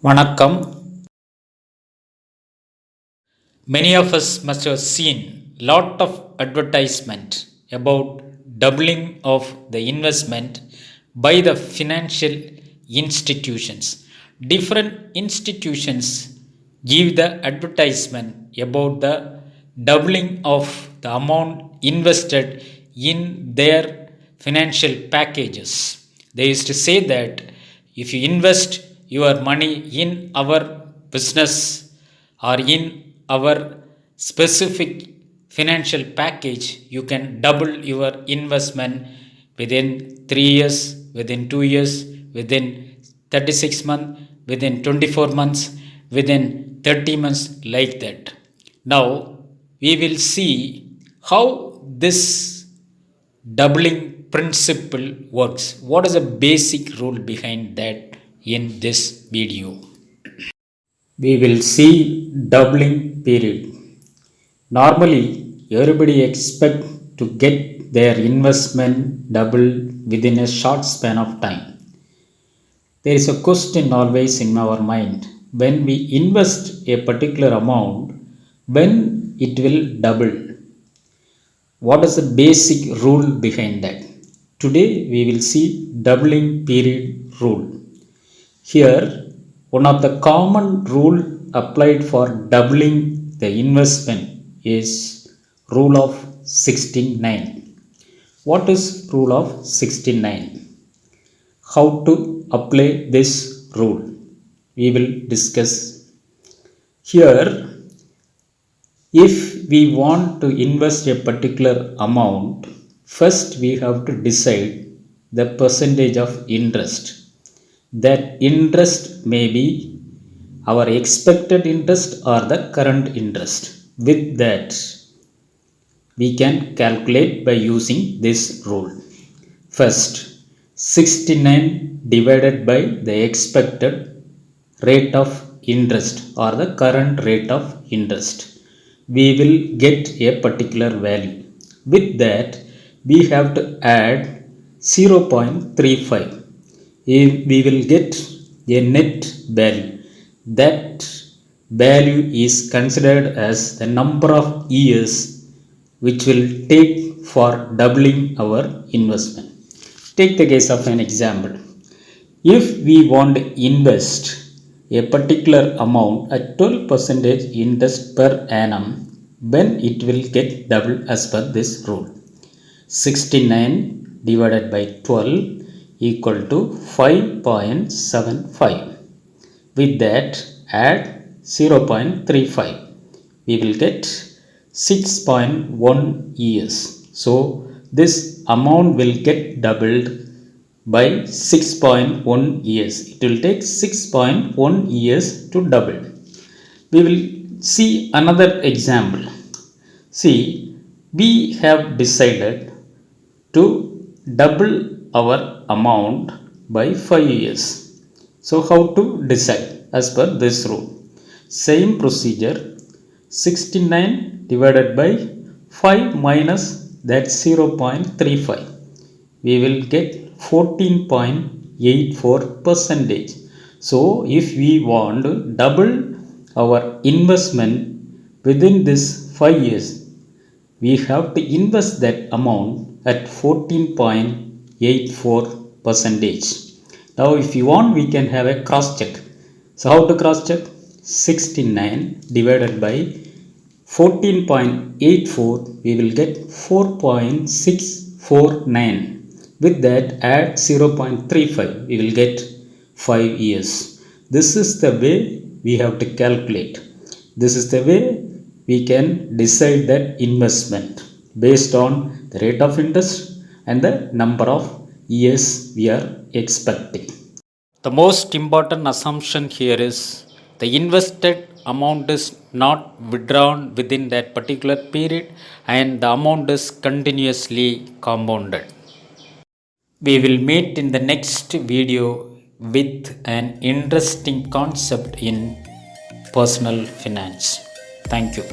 வணக்கம். Many of us must have seen lot of advertisement about doubling of the investment by the financial institutions. Different institutions give the advertisement about the doubling of the amount invested in their financial packages. They used to say that if you invest your money in our business or in our specific financial package, you can double your investment within 3 years, within 2 years, within 36 months, within 24 months, within 30 months, like that. Now we will see how this doubling principle works. What is the basic rule behind that in this video? We will see doubling period. Normally everybody expect to get their investment double within a short span of time. There is a question always in our mind: when we invest a particular amount, when it will double? What is the basic rule behind that? Today we will see doubling period rule. Here, one of the common rule applied for doubling the investment is rule of 69. What is rule of 69? How to apply this rule? We will discuss. Here, if we want to invest a particular amount, first we have to decide the percentage of interest. That interest may be our expected interest or the current interest. With that, we can calculate by using this rule. First, 69 divided by the expected rate of interest or the current rate of interest. We will get a particular value. With that, we have to add 0.35. We will get a net value. That value is considered as the number of years which will take for doubling our investment. Take the case of an example. If we want to invest a particular amount at 12% interest per annum, when it will get double as per this rule. 69 divided by 12 equal to 5.75. With that, add 0.35. We will get 6.1 years. So this amount will get doubled by 6.1 years. It will take 6.1 years to double. We will see another example. See, we have decided to double our amount by 5 years. So how to decide? As per this rule, same procedure. 69 divided by 5 minus that 0.35. We will get 14.84%. So if we want to double our investment within this 5 years, we have to invest that amount at 14.84%. Now if you want, we can have a cross check. So how to cross check? 69 divided by 14.84, we will get 4.649. With that, add 0.35, we will get 5 years. This is the way we have to calculate. This is the way we can decide that investment based on the rate of interest and the number of years we are expecting. The most important assumption here is the invested amount is not withdrawn within that particular period and the amount is continuously compounded. We will meet in the next video with an interesting concept in personal finance. Thank you.